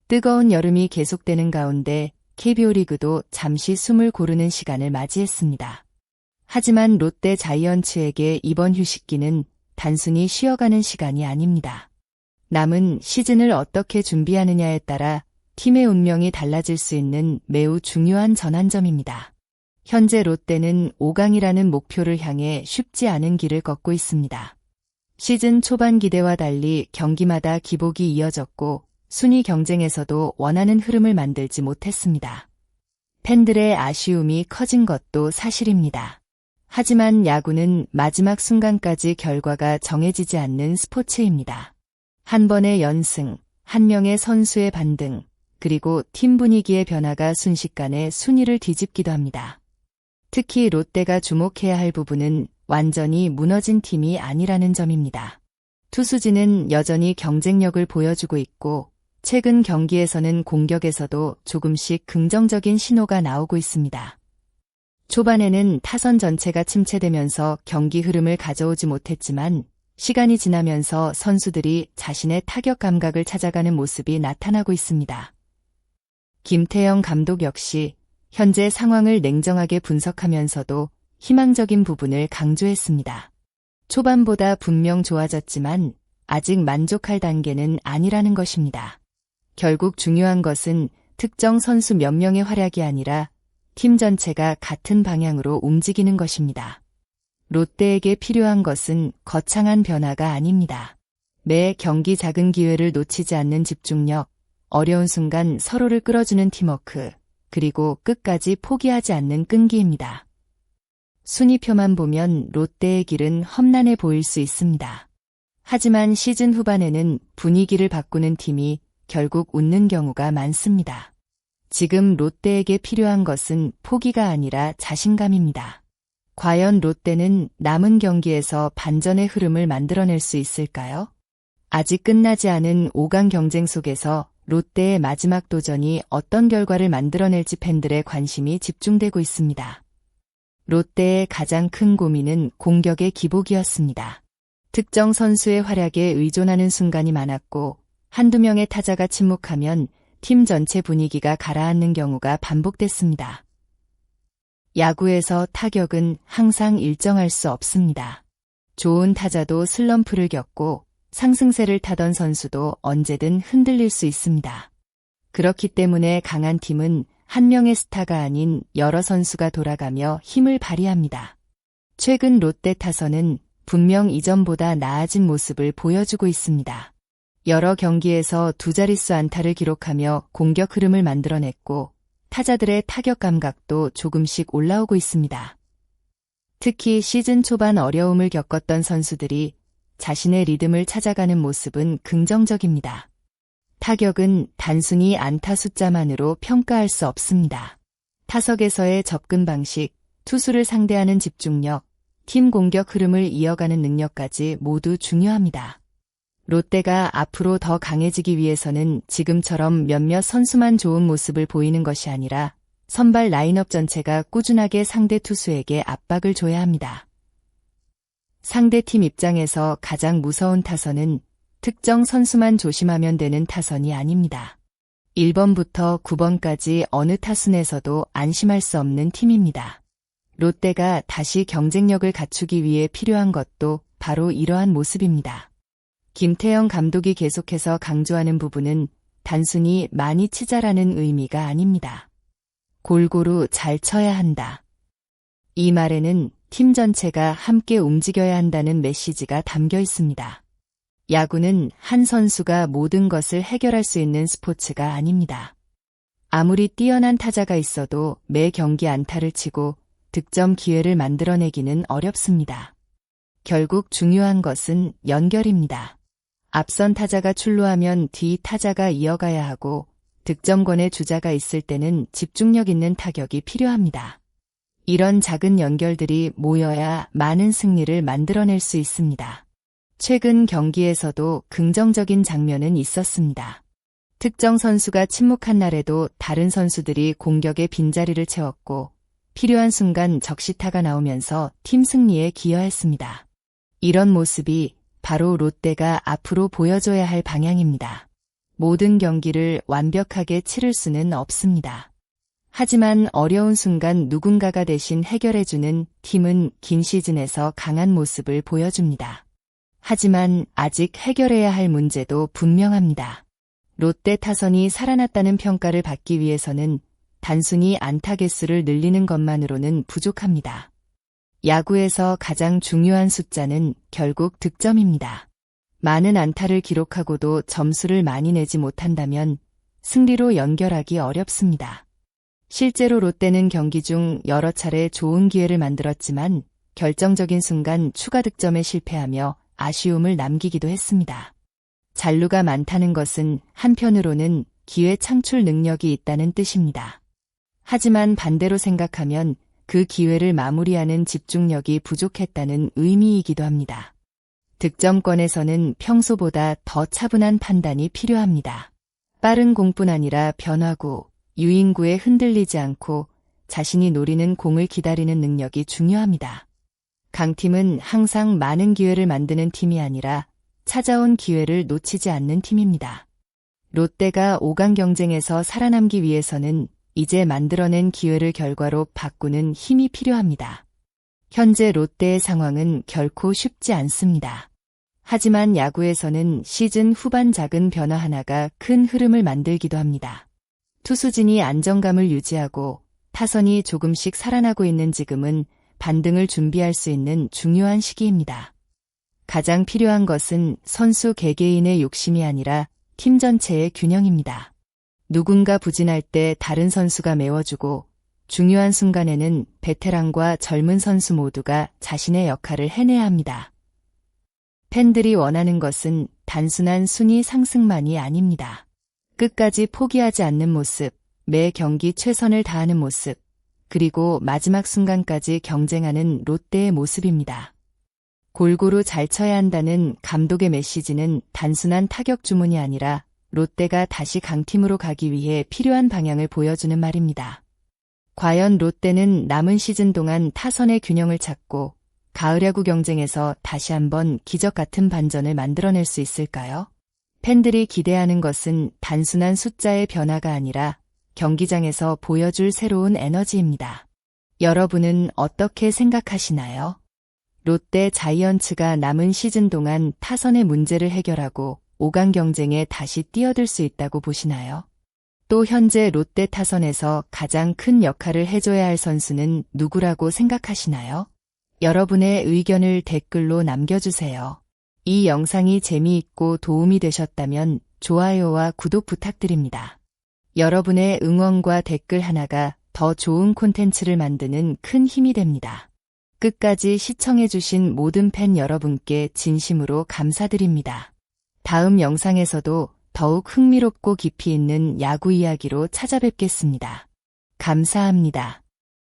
뜨거운 여름이 계속되는 가운데 KBO 리그도 잠시 숨을 고르는 시간을 맞이했습니다. 하지만 롯데 자이언츠에게 이번 휴식기는 단순히 쉬어가는 시간이 아닙니다. 남은 시즌을 어떻게 준비하느냐에 따라 팀의 운명이 달라질 수 있는 매우 중요한 전환점입니다. 현재 롯데는 5강이라는 목표를 향해 쉽지 않은 길을 걷고 있습니다. 시즌 초반 기대와 달리 경기마다 기복이 이어졌고 순위 경쟁에서도 원하는 흐름을 만들지 못했습니다. 팬들의 아쉬움이 커진 것도 사실입니다. 하지만 야구는 마지막 순간까지 결과가 정해지지 않는 스포츠입니다. 한 번의 연승, 한 명의 선수의 반등, 그리고 팀 분위기의 변화가 순식간에 순위를 뒤집기도 합니다. 특히 롯데가 주목해야 할 부분은 완전히 무너진 팀이 아니라는 점입니다. 투수진은 여전히 경쟁력을 보여주고 있고 최근 경기에서는 공격에서도 조금씩 긍정적인 신호가 나오고 있습니다. 초반에는 타선 전체가 침체되면서 경기 흐름을 가져오지 못했지만 시간이 지나면서 선수들이 자신의 타격 감각을 찾아가는 모습이 나타나고 있습니다. 김태형 감독 역시 현재 상황을 냉정하게 분석하면서도 희망적인 부분을 강조했습니다. 초반보다 분명 좋아졌지만 아직 만족할 단계는 아니라는 것입니다. 결국 중요한 것은 특정 선수 몇 명의 활약이 아니라 팀 전체가 같은 방향으로 움직이는 것입니다. 롯데에게 필요한 것은 거창한 변화가 아닙니다. 매 경기 작은 기회를 놓치지 않는 집중력, 어려운 순간 서로를 끌어주는 팀워크, 그리고 끝까지 포기하지 않는 끈기입니다. 순위표만 보면 롯데의 길은 험난해 보일 수 있습니다. 하지만 시즌 후반에는 분위기를 바꾸는 팀이 결국 웃는 경우가 많습니다. 지금 롯데에게 필요한 것은 포기가 아니라 자신감입니다. 과연 롯데는 남은 경기에서 반전의 흐름을 만들어낼 수 있을까요? 아직 끝나지 않은 5강 경쟁 속에서 롯데의 마지막 도전이 어떤 결과를 만들어낼지 팬들의 관심이 집중되고 있습니다. 롯데의 가장 큰 고민은 공격의 기복이었습니다. 특정 선수의 활약에 의존하는 순간이 많았고 한두 명의 타자가 침묵하면 팀 전체 분위기가 가라앉는 경우가 반복됐습니다. 야구에서 타격은 항상 일정할 수 없습니다. 좋은 타자도 슬럼프를 겪고 상승세를 타던 선수도 언제든 흔들릴 수 있습니다. 그렇기 때문에 강한 팀은 한 명의 스타가 아닌 여러 선수가 돌아가며 힘을 발휘합니다. 최근 롯데 타선은 분명 이전보다 나아진 모습을 보여주고 있습니다. 여러 경기에서 두 자릿수 안타를 기록하며 공격 흐름을 만들어냈고 타자들의 타격 감각도 조금씩 올라오고 있습니다. 특히 시즌 초반 어려움을 겪었던 선수들이 자신의 리듬을 찾아가는 모습은 긍정적입니다. 타격은 단순히 안타 숫자만으로 평가할 수 없습니다. 타석에서의 접근 방식, 투수를 상대하는 집중력, 팀 공격 흐름을 이어가는 능력까지 모두 중요합니다. 롯데가 앞으로 더 강해지기 위해서는 지금처럼 몇몇 선수만 좋은 모습을 보이는 것이 아니라 선발 라인업 전체가 꾸준하게 상대 투수에게 압박을 줘야 합니다. 상대팀 입장에서 가장 무서운 타선은 특정 선수만 조심하면 되는 타선이 아닙니다. 1번부터 9번까지 어느 타순에서도 안심할 수 없는 팀입니다. 롯데가 다시 경쟁력을 갖추기 위해 필요한 것도 바로 이러한 모습입니다. 김태형 감독이 계속해서 강조하는 부분은 단순히 많이 치자라는 의미가 아닙니다. 골고루 잘 쳐야 한다. 이 말에는 팀 전체가 함께 움직여야 한다는 메시지가 담겨 있습니다. 야구는 한 선수가 모든 것을 해결할 수 있는 스포츠가 아닙니다. 아무리 뛰어난 타자가 있어도 매 경기 안타를 치고 득점 기회를 만들어내기는 어렵습니다. 결국 중요한 것은 연결입니다. 앞선 타자가 출루하면 뒤 타자가 이어가야 하고 득점권의 주자가 있을 때는 집중력 있는 타격이 필요합니다. 이런 작은 연결들이 모여야 많은 승리를 만들어낼 수 있습니다. 최근 경기에서도 긍정적인 장면은 있었습니다. 특정 선수가 침묵한 날에도 다른 선수들이 공격의 빈자리를 채웠고 필요한 순간 적시타가 나오면서 팀 승리에 기여했습니다. 이런 모습이 바로 롯데가 앞으로 보여줘야 할 방향입니다. 모든 경기를 완벽하게 치를 수는 없습니다. 하지만 어려운 순간 누군가가 대신 해결해주는 팀은 긴 시즌에서 강한 모습을 보여줍니다. 하지만 아직 해결해야 할 문제도 분명합니다. 롯데 타선이 살아났다는 평가를 받기 위해서는 단순히 안타 개수를 늘리는 것만으로는 부족합니다. 야구에서 가장 중요한 숫자는 결국 득점입니다. 많은 안타를 기록하고도 점수를 많이 내지 못한다면 승리로 연결하기 어렵습니다. 실제로 롯데는 경기 중 여러 차례 좋은 기회를 만들었지만 결정적인 순간 추가 득점에 실패하며 아쉬움을 남기기도 했습니다. 잔루가 많다는 것은 한편으로는 기회 창출 능력이 있다는 뜻입니다. 하지만 반대로 생각하면 그 기회를 마무리하는 집중력이 부족했다는 의미이기도 합니다. 득점권에서는 평소보다 더 차분한 판단이 필요합니다. 빠른 공뿐 아니라 변화구, 유인구에 흔들리지 않고 자신이 노리는 공을 기다리는 능력이 중요합니다. 강팀은 항상 많은 기회를 만드는 팀이 아니라 찾아온 기회를 놓치지 않는 팀입니다. 롯데가 5강 경쟁에서 살아남기 위해서는 이제 만들어낸 기회를 결과로 바꾸는 힘이 필요합니다. 현재 롯데의 상황은 결코 쉽지 않습니다. 하지만 야구에서는 시즌 후반 작은 변화 하나가 큰 흐름을 만들기도 합니다. 투수진이 안정감을 유지하고 타선이 조금씩 살아나고 있는 지금은 반등을 준비할 수 있는 중요한 시기입니다. 가장 필요한 것은 선수 개개인의 욕심이 아니라 팀 전체의 균형입니다. 누군가 부진할 때 다른 선수가 메워주고 중요한 순간에는 베테랑과 젊은 선수 모두가 자신의 역할을 해내야 합니다. 팬들이 원하는 것은 단순한 순위 상승만이 아닙니다. 끝까지 포기하지 않는 모습, 매 경기 최선을 다하는 모습, 그리고 마지막 순간까지 경쟁하는 롯데의 모습입니다. 골고루 잘 쳐야 한다는 감독의 메시지는 단순한 타격 주문이 아니라 롯데가 다시 강팀으로 가기 위해 필요한 방향을 보여주는 말입니다. 과연 롯데는 남은 시즌 동안 타선의 균형을 찾고 가을 야구 경쟁에서 다시 한번 기적 같은 반전을 만들어낼 수 있을까요? 팬들이 기대하는 것은 단순한 숫자의 변화가 아니라 경기장에서 보여줄 새로운 에너지입니다. 여러분은 어떻게 생각하시나요? 롯데 자이언츠가 남은 시즌 동안 타선의 문제를 해결하고 5강 경쟁에 다시 뛰어들 수 있다고 보시나요? 또 현재 롯데 타선에서 가장 큰 역할을 해줘야 할 선수는 누구라고 생각하시나요? 여러분의 의견을 댓글로 남겨주세요. 이 영상이 재미있고 도움이 되셨다면 좋아요와 구독 부탁드립니다. 여러분의 응원과 댓글 하나가 더 좋은 콘텐츠를 만드는 큰 힘이 됩니다. 끝까지 시청해주신 모든 팬 여러분께 진심으로 감사드립니다. 다음 영상에서도 더욱 흥미롭고 깊이 있는 야구 이야기로 찾아뵙겠습니다. 감사합니다.